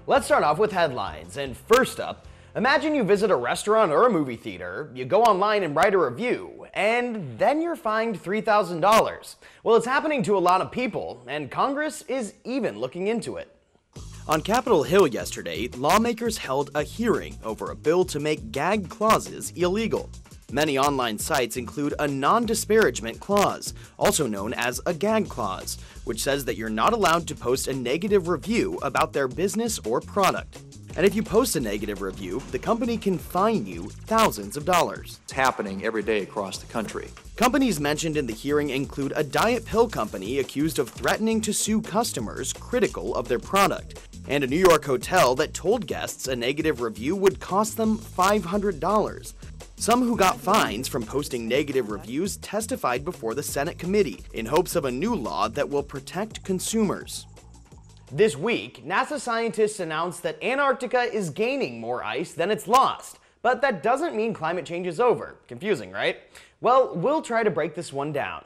Let's start off with headlines, and first up, imagine you visit a restaurant or a movie theater, you go online and write a review, and then you're fined $3,000. Well, it's happening to a lot of people, and Congress is even looking into it. On Capitol Hill yesterday, lawmakers held a hearing over a bill to make gag clauses illegal. Many online sites include a non-disparagement clause, also known as a gag clause, which says that you're not allowed to post a negative review about their business or product. And if you post a negative review, the company can fine you thousands of dollars. It's happening every day across the country. Companies mentioned in the hearing include a diet pill company accused of threatening to sue customers critical of their product, and a New York hotel that told guests a negative review would cost them $500. Some who got fines from posting negative reviews testified before the Senate committee in hopes of a new law that will protect consumers. This week, NASA scientists announced that Antarctica is gaining more ice than it's lost. But that doesn't mean climate change is over. Confusing, right? Well, we'll try to break this one down.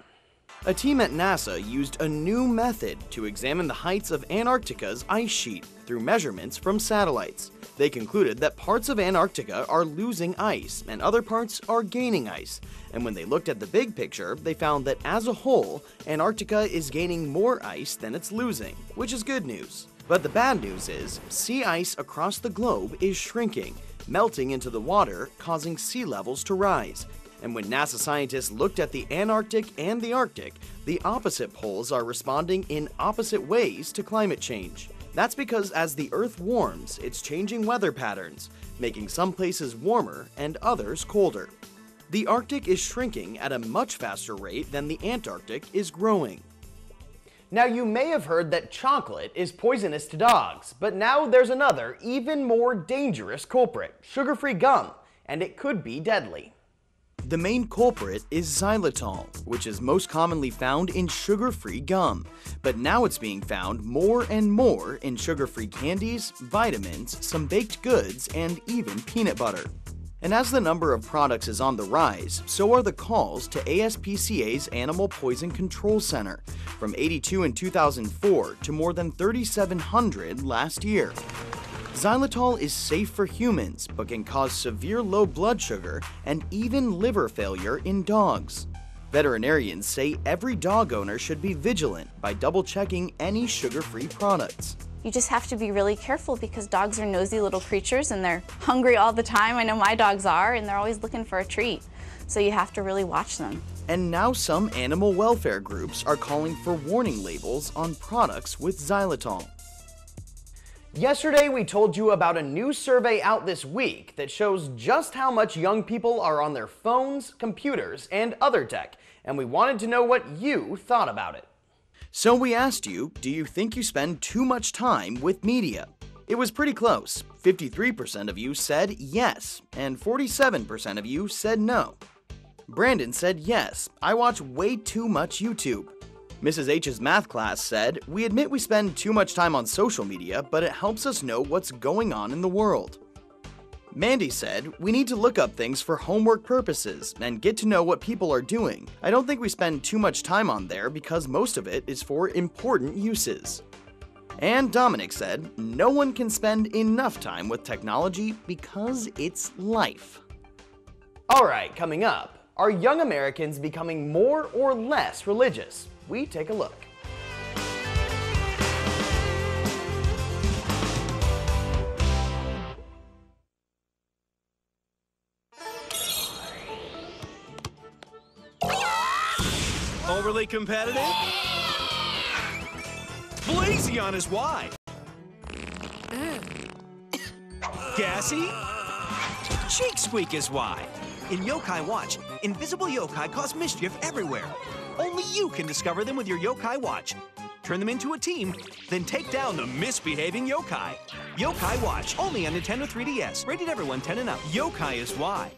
A team at NASA used a new method to examine the heights of Antarctica's ice sheet through measurements from satellites. They concluded that parts of Antarctica are losing ice and other parts are gaining ice. And when they looked at the big picture, they found that as a whole, Antarctica is gaining more ice than it's losing, which is good news. But the bad news is, sea ice across the globe is shrinking, melting into the water, causing sea levels to rise. And when NASA scientists looked at the Antarctic and the Arctic, the opposite poles are responding in opposite ways to climate change. That's because as the Earth warms, it's changing weather patterns, making some places warmer and others colder. The Arctic is shrinking at a much faster rate than the Antarctic is growing. Now, you may have heard that chocolate is poisonous to dogs, but now there's another, even more dangerous culprit, sugar-free gum, and it could be deadly. The main culprit is xylitol, which is most commonly found in sugar-free gum, but now it's being found more and more in sugar-free candies, vitamins, some baked goods, and even peanut butter. And as the number of products is on the rise, so are the calls to ASPCA's Animal Poison Control Center, from 82 in 2004 to more than 3,700 last year. Xylitol is safe for humans, but can cause severe low blood sugar and even liver failure in dogs. Veterinarians say every dog owner should be vigilant by double-checking any sugar-free products. You just have to be really careful because dogs are nosy little creatures and they're hungry all the time. I know my dogs are, and they're always looking for a treat. So you have to really watch them. And now some animal welfare groups are calling for warning labels on products with xylitol. Yesterday, we told you about a new survey out this week that shows just how much young people are on their phones, computers, and other tech, and we wanted to know what you thought about it. So we asked you, do you think you spend too much time with media? It was pretty close. 53% of you said yes, and 47% of you said no. Brandon said yes, I watch way too much YouTube. Mrs. H's math class said, we admit we spend too much time on social media, but it helps us know what's going on in the world. Mandy said, we need to look up things for homework purposes and get to know what people are doing. I don't think we spend too much time on there because most of it is for important uses. And Dominic said, no one can spend enough time with technology because it's life. Alright, coming up, are young Americans becoming more or less religious? We take a look. Overly competitive? Blazion is why. Gassy? Cheek squeak is why. In Yokai Watch, invisible yokai cause mischief everywhere. Only you can discover them with your Yokai Watch. Turn them into a team, then take down the misbehaving yokai. Yokai Watch, only on Nintendo 3DS. Rated everyone 10 and up. Yokai is why.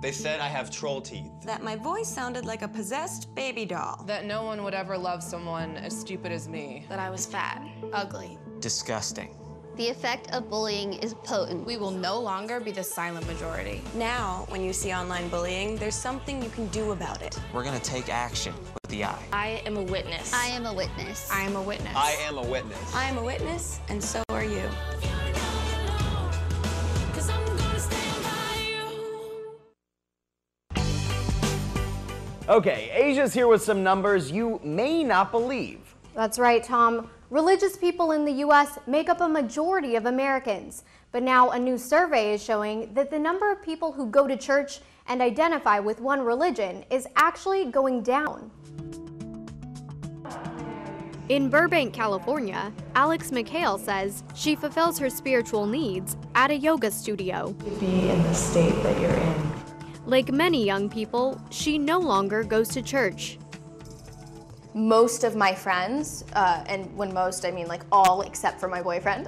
They said I have troll teeth. That my voice sounded like a possessed baby doll. That no one would ever love someone as stupid as me. That I was fat, ugly, Disgusting. The effect of bullying is potent. We will no longer be the silent majority. Now, when you see online bullying, there's something you can do about it. We're gonna take action with the I. I am a witness. I am a witness. I am a witness. I am a witness. I am a witness, and so are you. Okay, Asia's here with some numbers you may not believe. That's right, Tom. Religious people in the U.S. make up a majority of Americans. But now a new survey is showing that the number of people who go to church and identify with one religion is actually going down. In Burbank, California, Alex McHale says she fulfills her spiritual needs at a yoga studio. Be in the state that you're in. Like many young people, she no longer goes to church. Most of my friends, and when most I mean like all except for my boyfriend,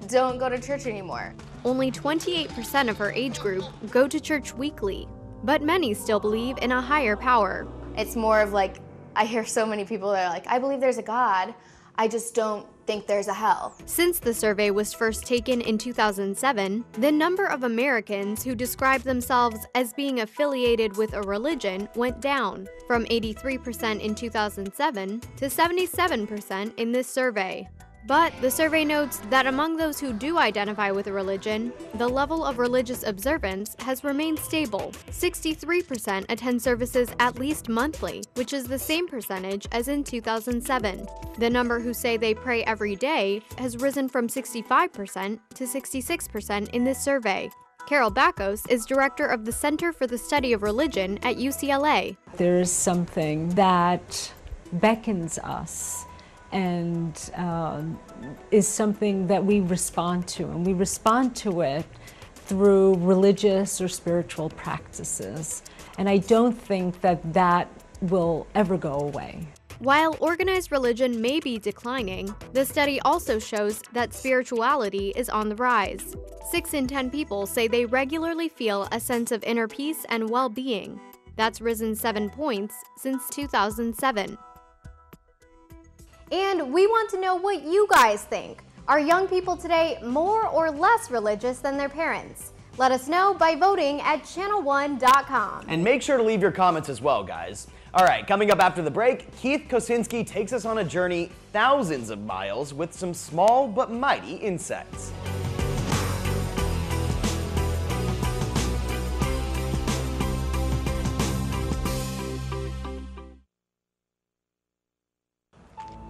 don't go to church anymore. Only 28% of her age group go to church weekly, but many still believe in a higher power. It's more of like, I hear so many people that are like, I believe there's a God, I just don't think there's a hell. Since the survey was first taken in 2007, the number of Americans who describe themselves as being affiliated with a religion went down, from 83% in 2007 to 77% in this survey. But the survey notes that among those who do identify with a religion, the level of religious observance has remained stable. 63% attend services at least monthly, which is the same percentage as in 2007. The number who say they pray every day has risen from 65% to 66% in this survey. Carol Bakos is director of the Center for the Study of Religion at UCLA. There is something that beckons us and is something that we respond to, and we respond to it through religious or spiritual practices. And I don't think that that will ever go away. While organized religion may be declining, the study also shows that spirituality is on the rise. 6 in 10 people say they regularly feel a sense of inner peace and well-being. That's risen 7 points since 2007. And we want to know what you guys think. Are young people today more or less religious than their parents? Let us know by voting at channel1.com. And make sure to leave your comments as well, guys. All right, coming up after the break, Keith Kosinski takes us on a journey thousands of miles with some small but mighty insects.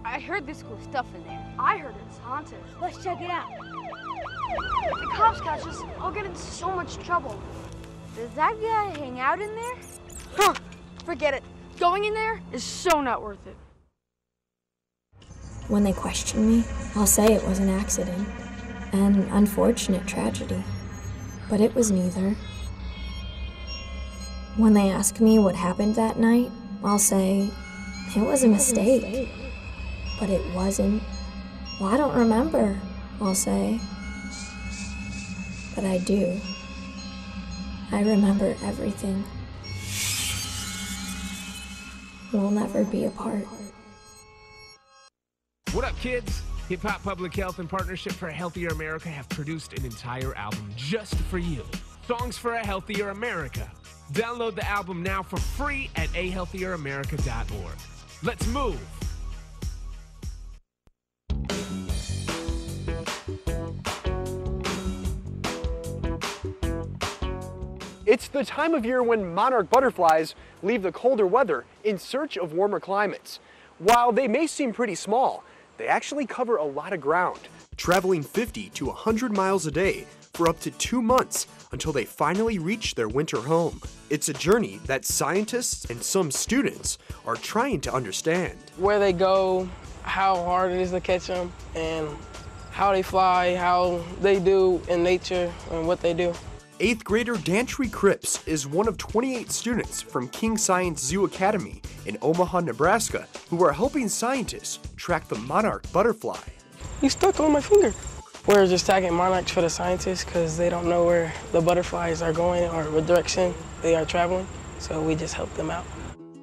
I heard this cool stuff in there. I heard it's haunted. Let's check it out. If the cops catch us, I'll get into so much trouble. Does that guy hang out in there? Huh, forget it. Going in there is so not worth it. When they question me, I'll say it was an accident, an unfortunate tragedy. But it was neither. When they ask me what happened that night, I'll say it was a mistake. But it wasn't. Well, I don't remember, I'll say. But I do. I remember everything. We'll never be apart. What up, kids? Hip Hop Public Health in partnership for a Healthier America have produced an entire album just for you. Songs for a Healthier America. Download the album now for free at ahealthieramerica.org. Let's move. It's the time of year when monarch butterflies leave the colder weather in search of warmer climates. While they may seem pretty small, they actually cover a lot of ground, traveling 50 to 100 miles a day for up to 2 months until they finally reach their winter home. It's a journey that scientists and some students are trying to understand. Where they go, how hard it is to catch them, and how they fly, how they do in nature, and what they do. 8th grader Dantry Cripps is one of 28 students from King Science Zoo Academy in Omaha, Nebraska, who are helping scientists track the monarch butterfly. He's stuck on my finger. We're just tagging monarchs for the scientists because they don't know where the butterflies are going or what direction they are traveling, so we just help them out.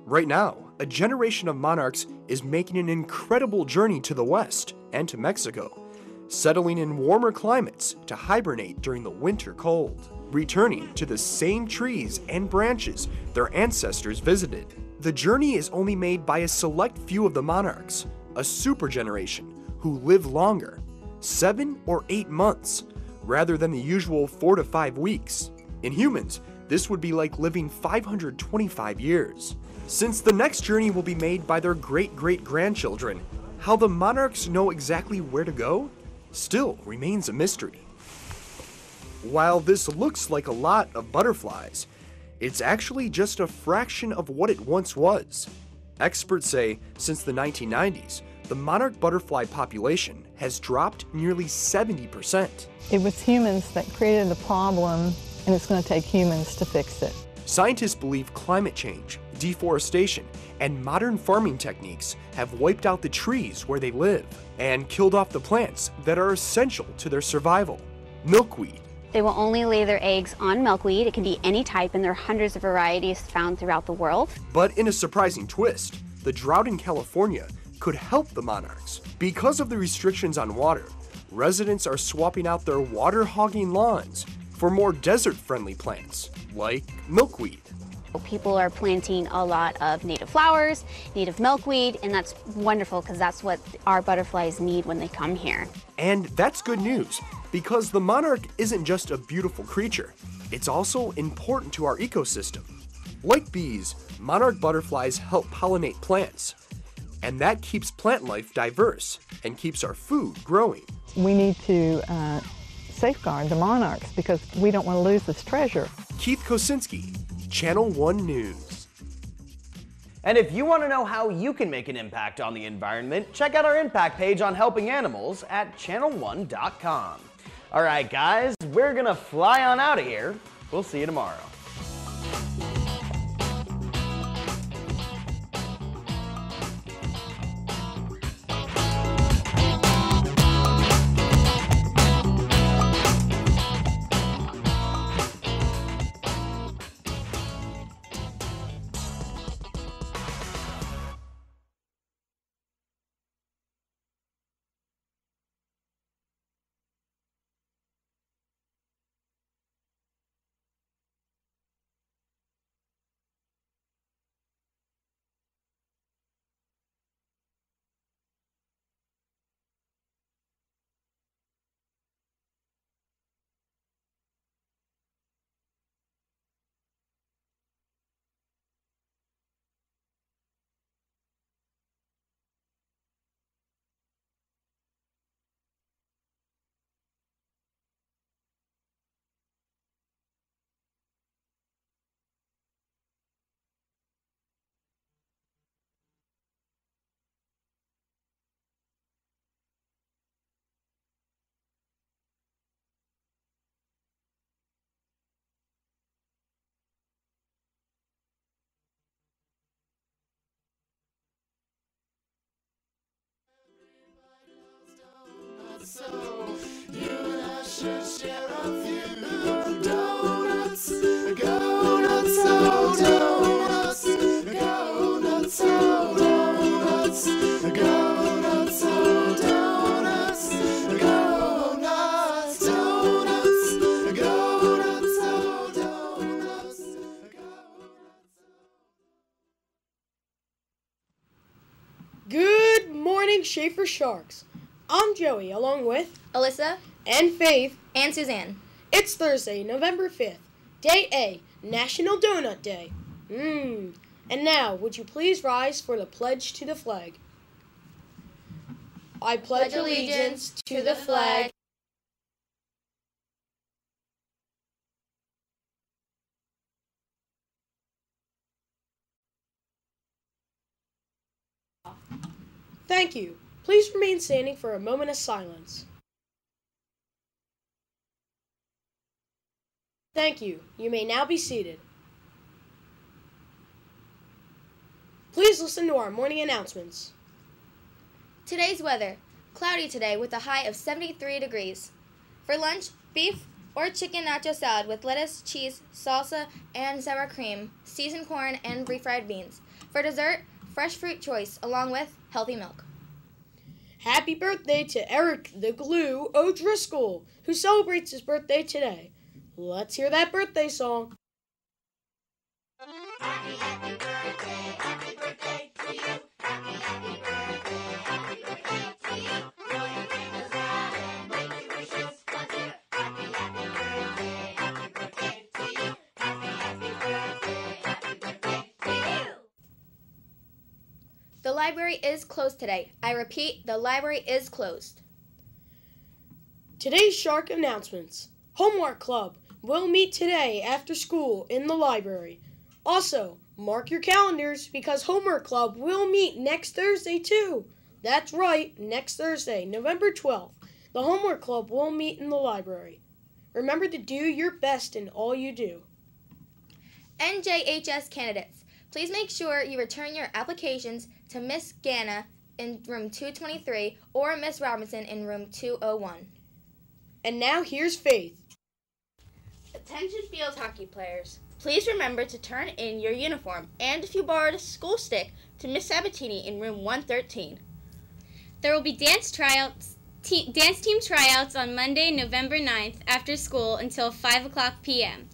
Right now, a generation of monarchs is making an incredible journey to the west and to Mexico. settling in warmer climates to hibernate during the winter cold, returning to the same trees and branches their ancestors visited. The journey is only made by a select few of the monarchs, a super generation, who live longer, 7 or 8 months, rather than the usual 4 to 5 weeks. In humans, this would be like living 525 years. Since the next journey will be made by their great-great-grandchildren, how the monarchs know exactly where to go still remains a mystery. While this looks like a lot of butterflies, it's actually just a fraction of what it once was. Experts say since the 1990s, the monarch butterfly population has dropped nearly 70%. It was humans that created the problem, and it's going to take humans to fix it. Scientists believe climate change, deforestation, and modern farming techniques have wiped out the trees where they live and killed off the plants that are essential to their survival. Milkweed. They will only lay their eggs on milkweed. It can be any type, and there are hundreds of varieties found throughout the world. But in a surprising twist, the drought in California could help the monarchs. Because of the restrictions on water, residents are swapping out their water-hogging lawns for more desert-friendly plants, like milkweed. People are planting a lot of native flowers, native milkweed, and that's wonderful because that's what our butterflies need when they come here. And that's good news, because the monarch isn't just a beautiful creature, it's also important to our ecosystem. Like bees, monarch butterflies help pollinate plants, and that keeps plant life diverse and keeps our food growing. We need to safeguard the monarchs because we don't want to lose this treasure. Keith Kosinski, Channel 1 News. And if you want to know how you can make an impact on the environment, check out our impact page on helping animals at channel1.com. All right, guys, we're going to fly on out of here. We'll see you tomorrow. So you and I should share a few donuts. Go nuts, oh donuts. Go nuts, oh donuts. Go nuts, oh donuts. Go nuts, donuts. Go nuts, oh donuts. Good morning, Shafer Sharks. I'm Joey, along with Alyssa and Faith and Suzanne. It's Thursday, November 5th, Day A, National Donut Day. And now, would you please rise for the pledge to the flag? I pledge allegiance to the flag Thank you. Please remain standing for a moment of silence. Thank you. You may now be seated. Please listen to our morning announcements. Today's weather. Cloudy today with a high of 73 degrees. For lunch, beef or chicken nacho salad with lettuce, cheese, salsa, and sour cream, seasoned corn, and refried beans. For dessert, fresh fruit choice along with healthy milk. Happy birthday to Eric the Glue O'Driscoll, who celebrates his birthday today. Let's hear that birthday song. Happy, happy birthday to you. Happy, happy birthday to you. Blow your fingers out and make your wishes come true. Happy, happy birthday to you. Happy, happy birthday to you. The library is closed today. I repeat, the library is closed. Today's Shark announcements. Homework Club will meet today after school in the library. Also, mark your calendars because Homework Club will meet next Thursday too. That's right, next Thursday, November 12th. The Homework Club will meet in the library. Remember to do your best in all you do. NJHS candidates, please make sure you return your applications to Miss Ganna in room 223 or Miss Robinson in room 201. And now here's Faith. Attention field hockey players. Please remember to turn in your uniform and if you borrowed a school stick to Miss Sabatini in room 113. There will be dance team tryouts on Monday, November 9th after school until 5 o'clock p.m.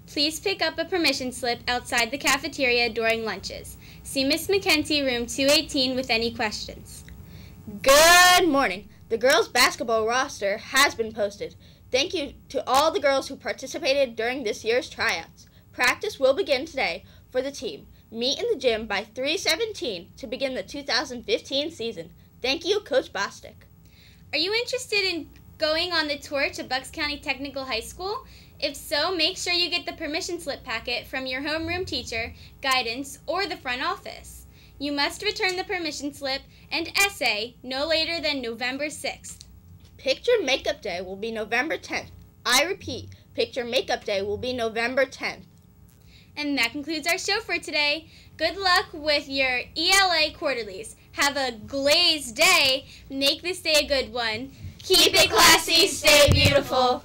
Please pick up a permission slip outside the cafeteria during lunches. See Miss McKenty, room 218 with any questions. Good morning. The girls' basketball roster has been posted. Thank you to all the girls who participated during this year's tryouts. Practice will begin today for the team. Meet in the gym by 3:17 to begin the 2015 season. Thank you, Coach Bostic. Are you interested in going on the tour to Bucks County Technical High School? If so, make sure you get the permission slip packet from your homeroom teacher, guidance, or the front office. You must return the permission slip and essay no later than November 6th. Picture Makeup Day will be November 10th. I repeat, Picture Makeup Day will be November 10th. And that concludes our show for today. Good luck with your ELA quarterlies. Have a glazed day. Make this day a good one. Keep it classy, stay beautiful.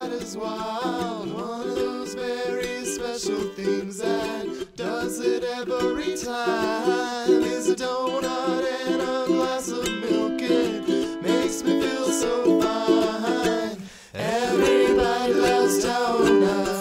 Is wild, one of those very special things that does it every time. Is a donut and a glass of milk. It makes me feel so fine. Everybody loves donuts.